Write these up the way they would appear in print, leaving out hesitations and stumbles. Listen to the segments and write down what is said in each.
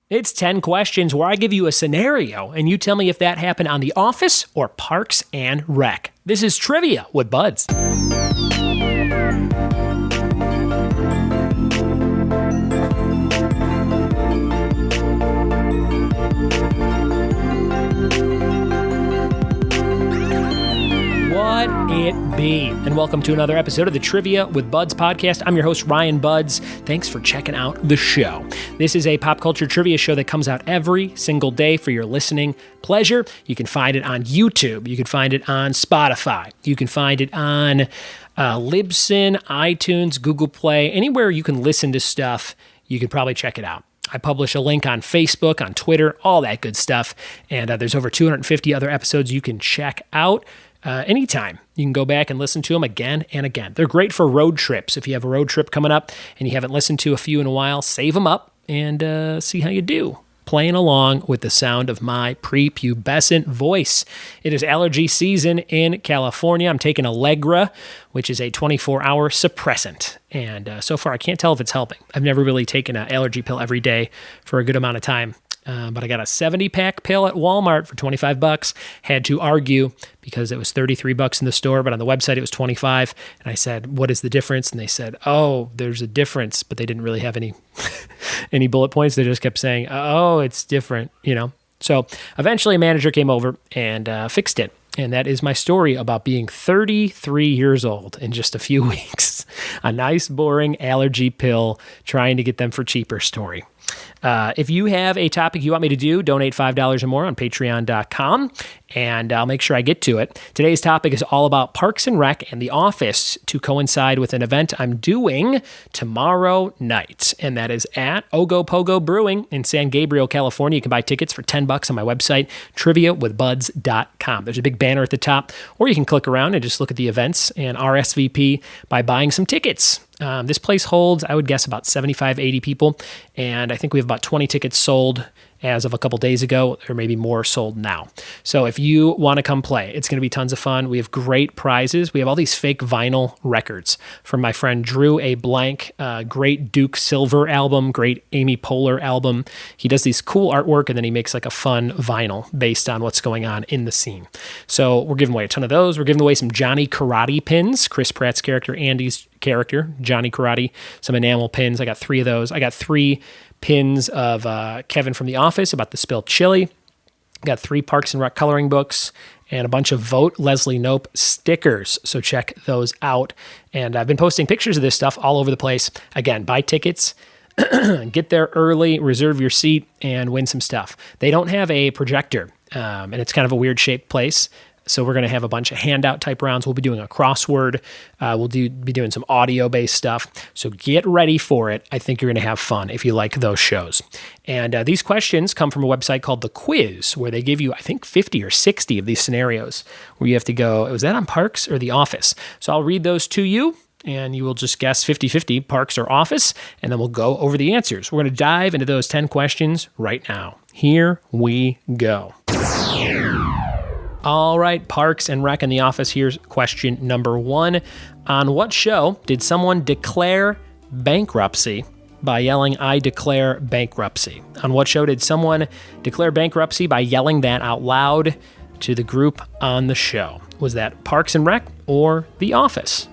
It's 10 questions where I give you a scenario and you tell me if that happened on The Office or Parks and Rec. This is Trivia with Buds. What it be? And welcome to another episode of the Trivia with Buds podcast. I'm your host, Ryan Buds. Thanks for checking out the show. This is a pop culture trivia show that comes out every single day for your listening pleasure. You can find it on YouTube. You can find it on Spotify. You can find it on Libsyn, iTunes, Google Play. Anywhere you can listen to stuff, you can probably check it out. I publish a link on Facebook, on Twitter, all that good stuff. And there's over 250 other episodes you can check out. Anytime. You can go back and listen to them again and again. They're great for road trips. If you have a road trip coming up and you haven't listened to a few in a while, save them up and see how you do. Playing along with the sound of my prepubescent voice. It is allergy season in California. I'm taking Allegra, which is a 24-hour suppressant. And so far, I can't tell if it's helping. I've never really taken an allergy pill every day for a good amount of time. But I got a 70-pack pill at Walmart for $25. Had to argue because it was $33 in the store, but on the website it was $25. And I said, "What is the difference?" And they said, "Oh, there's a difference," but they didn't really have any any bullet points. They just kept saying, "Oh, it's different," So eventually a manager came over and fixed it. And that is my story about being 33 years old in just a few weeks. A nice, boring allergy pill, trying to get them for cheaper story. If you have a topic you want me to do, donate $5 or more on patreon.com, and I'll make sure I get to it. Today's topic is all about Parks and Rec and The Office to coincide with an event I'm doing tomorrow night, and that is at Ogopogo Brewing in San Gabriel, California. You can buy tickets for $10 on my website, triviawithbuds.com. There's a big banner at the top, or you can click around and just look at the events and RSVP by buying some tickets. This place holds, I would guess, about 75, 80 people, and I think we have about 20 tickets sold as of a couple days ago, or maybe more sold now. So if you want to come play, it's going to be tons of fun. We have great prizes. We have all these fake vinyl records from my friend Drew A. Blank, great Duke Silver album, great Amy Poehler album. He does these cool artwork, and then he makes like a fun vinyl based on what's going on in the scene. So we're giving away a ton of those. We're giving away some Johnny Karate pins, Chris Pratt's character, Andy's character, Johnny Karate, some enamel pins. I got 3 of those. I got 3 pins of Kevin from The Office about the spilled chili. Got 3 Parks and Rec coloring books and a bunch of Vote Leslie Knope stickers. So check those out. And I've been posting pictures of this stuff all over the place. Again, buy tickets, get there early, reserve your seat, and win some stuff. They don't have a projector, and it's kind of a weird shaped place. So we're going to have a bunch of handout type rounds. We'll be doing a crossword. We'll be doing some audio-based stuff. So get ready for it. I think you're going to have fun if you like those shows. And these questions come from a website called The Quiz, where they give you, I think, 50 or 60 of these scenarios where you have to go, was that on Parks or The Office? So I'll read those to you, and you will just guess 50-50, Parks or Office, and then we'll go over the answers. We're going to dive into those 10 questions right now. Here we go. All right, Parks and Rec and The Office. Here's question number 1. On what show did someone declare bankruptcy by yelling, "I declare bankruptcy"? On what show did someone declare bankruptcy by yelling that out loud to the group on the show? Was that Parks and Rec or The Office?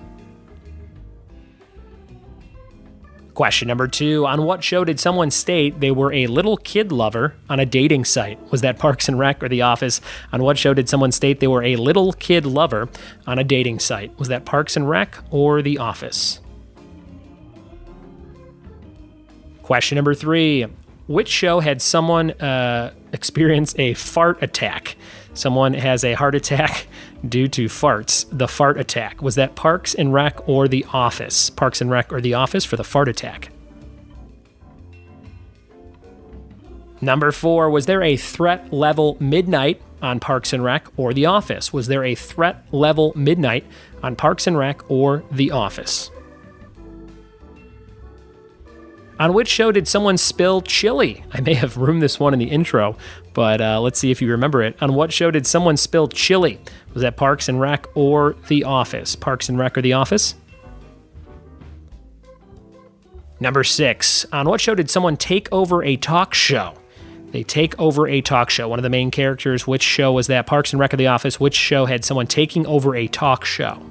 Question number 2. On what show did someone state they were a little kid lover on a dating site? Was that Parks and Rec or The Office? On what show did someone state they were a little kid lover on a dating site? Was that Parks and Rec or The Office? Question number 3. Which show had someone experience a fart attack? Someone has a heart attack due to farts. The fart attack. Was that Parks and Rec or The Office? Parks and Rec or The Office for the fart attack. Number 4, was there a threat level midnight on Parks and Rec or The Office? Was there a threat level midnight on Parks and Rec or The Office? On which show did someone spill chili? I may have ruined this one in the intro, but let's see if you remember it. On what show did someone spill chili? Was that Parks and Rec or The Office? Parks and Rec or The Office? Number 6, on what show did someone take over a talk show? They take over a talk show. One of the main characters, which show was that? Parks and Rec or The Office? Which show had someone taking over a talk show?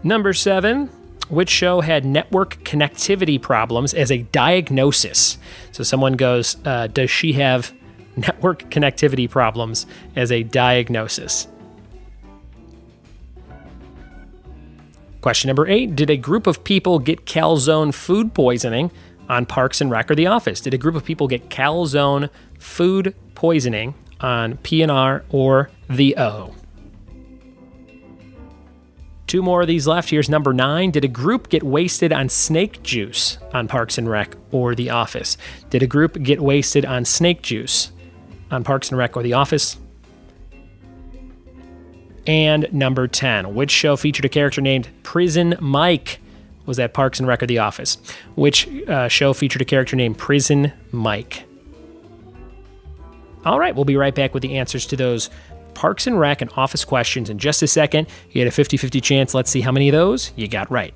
Number 7, which show had network connectivity problems as a diagnosis? So someone goes, does she have network connectivity problems as a diagnosis? Question number 8, did a group of people get calzone food poisoning on Parks and Rec or The Office? Did a group of people get calzone food poisoning on P&R or The O? 2 more of these left. Here's number 9. Did a group get wasted on snake juice on Parks and Rec or The Office? Did a group get wasted on snake juice on Parks and Rec or The Office? And number 10. Which show featured a character named Prison Mike? Was that Parks and Rec or The Office? Which show featured a character named Prison Mike? All right, we'll be right back with the answers to those Parks and Rec and Office questions in just a second. You had a 50-50 chance. Let's see how many of those you got right.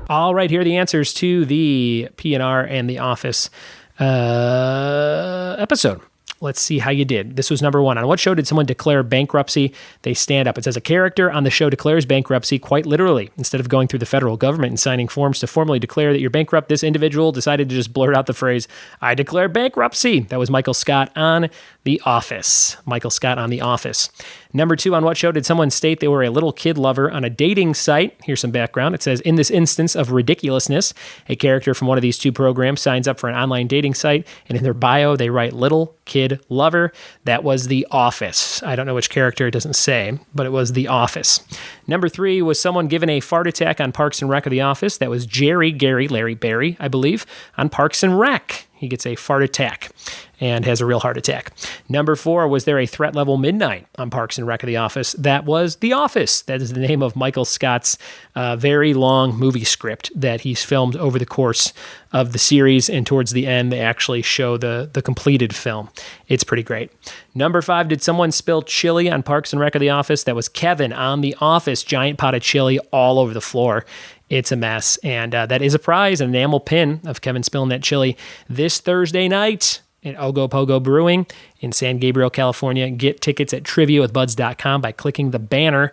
All right, here are the answers to the P&R and The Office episode. Let's see how you did. This was number 1. On what show did someone declare bankruptcy? They stand up. It says a character on the show declares bankruptcy quite literally. Instead of going through the federal government and signing forms to formally declare that you're bankrupt, this individual decided to just blurt out the phrase, I declare bankruptcy. That was Michael Scott on The Office. Michael Scott on The Office. Number 2, on what show did someone state they were a little kid lover on a dating site? Here's some background. It says, in this instance of ridiculousness, a character from one of these 2 programs signs up for an online dating site, and in their bio, they write little kid lover. That was The Office. I don't know which character, it doesn't say, but it was The Office. Number 3, was someone given a fart attack on Parks and Rec or The Office? That was Larry Barry, I believe, on Parks and Rec. He gets a fart attack and has a real heart attack. Number 4, was there a threat level midnight on Parks and Rec or The Office? That was The Office. That is the name of Michael Scott's very long movie script that he's filmed over the course of the series, and towards the end, they actually show the completed film. It's pretty great. Number 5, did someone spill chili on Parks and Rec or The Office? That was Kevin on The Office. Giant pot of chili all over the floor. It's a mess, and that is a prize, an enamel pin of Kevin spilling that chili this Thursday night at Ogopogo Brewing in San Gabriel, California. Get tickets at triviawithbuds.com by clicking the banner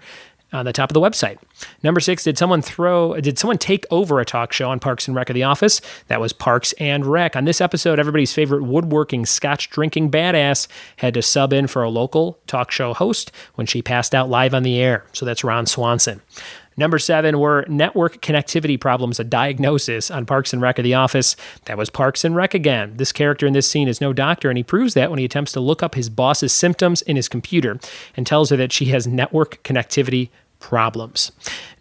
on the top of the website. Number 6, did someone take over a talk show on Parks and Rec or The Office? That was Parks and Rec. On this episode, everybody's favorite woodworking, scotch-drinking badass had to sub in for a local talk show host when she passed out live on the air. So that's Ron Swanson. Number 7, were network connectivity problems a diagnosis on Parks and Rec or The Office? That was Parks and Rec again. This character in this scene is no doctor, and he proves that when he attempts to look up his boss's symptoms in his computer and tells her that she has network connectivity problems.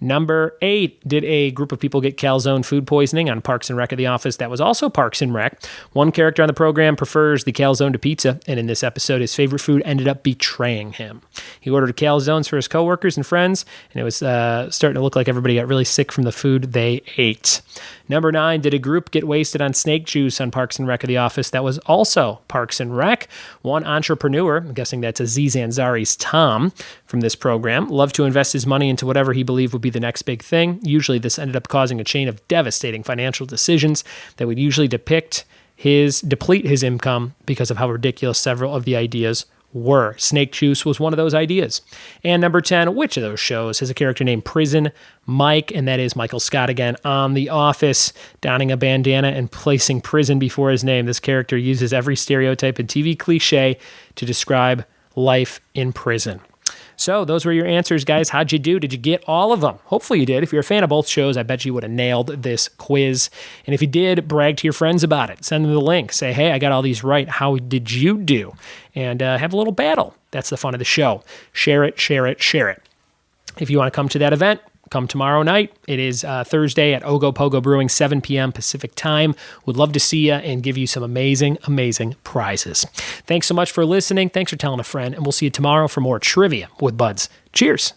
Number 8, did a group of people get calzone food poisoning on Parks and Rec or The Office? That was also Parks and Rec. One character on the program prefers the calzone to pizza, and in this episode, his favorite food ended up betraying him. He ordered calzones for his coworkers and friends, and it was starting to look like everybody got really sick from the food they ate. Number 9, did a group get wasted on snake juice on Parks and Rec or The Office? That was also Parks and Rec. One entrepreneur, I'm guessing that's Aziz Ansari's Tom from this program, loved to invest his money into whatever he believed would be the next big thing. Usually this ended up causing a chain of devastating financial decisions that would usually deplete his income because of how ridiculous several of the ideas were. Snake juice was one of those ideas. And number 10, which of those shows has a character named Prison Mike? And that is Michael Scott again on The Office, donning a bandana and placing prison before his name. This character uses every stereotype and TV cliche to describe life in prison. So those were your answers, guys. How'd you do? Did you get all of them? Hopefully you did. If you're a fan of both shows, I bet you would have nailed this quiz. And if you did, brag to your friends about it. Send them the link. Say, hey, I got all these right. How did you do? And have a little battle. That's the fun of the show. Share it, share it, share it. If you want to come to that event, come tomorrow night. It is Thursday at Ogopogo Brewing, 7 p.m. Pacific time. Would love to see you and give you some amazing, amazing prizes. Thanks so much for listening. Thanks for telling a friend. And we'll see you tomorrow for more Trivia with Buds. Cheers.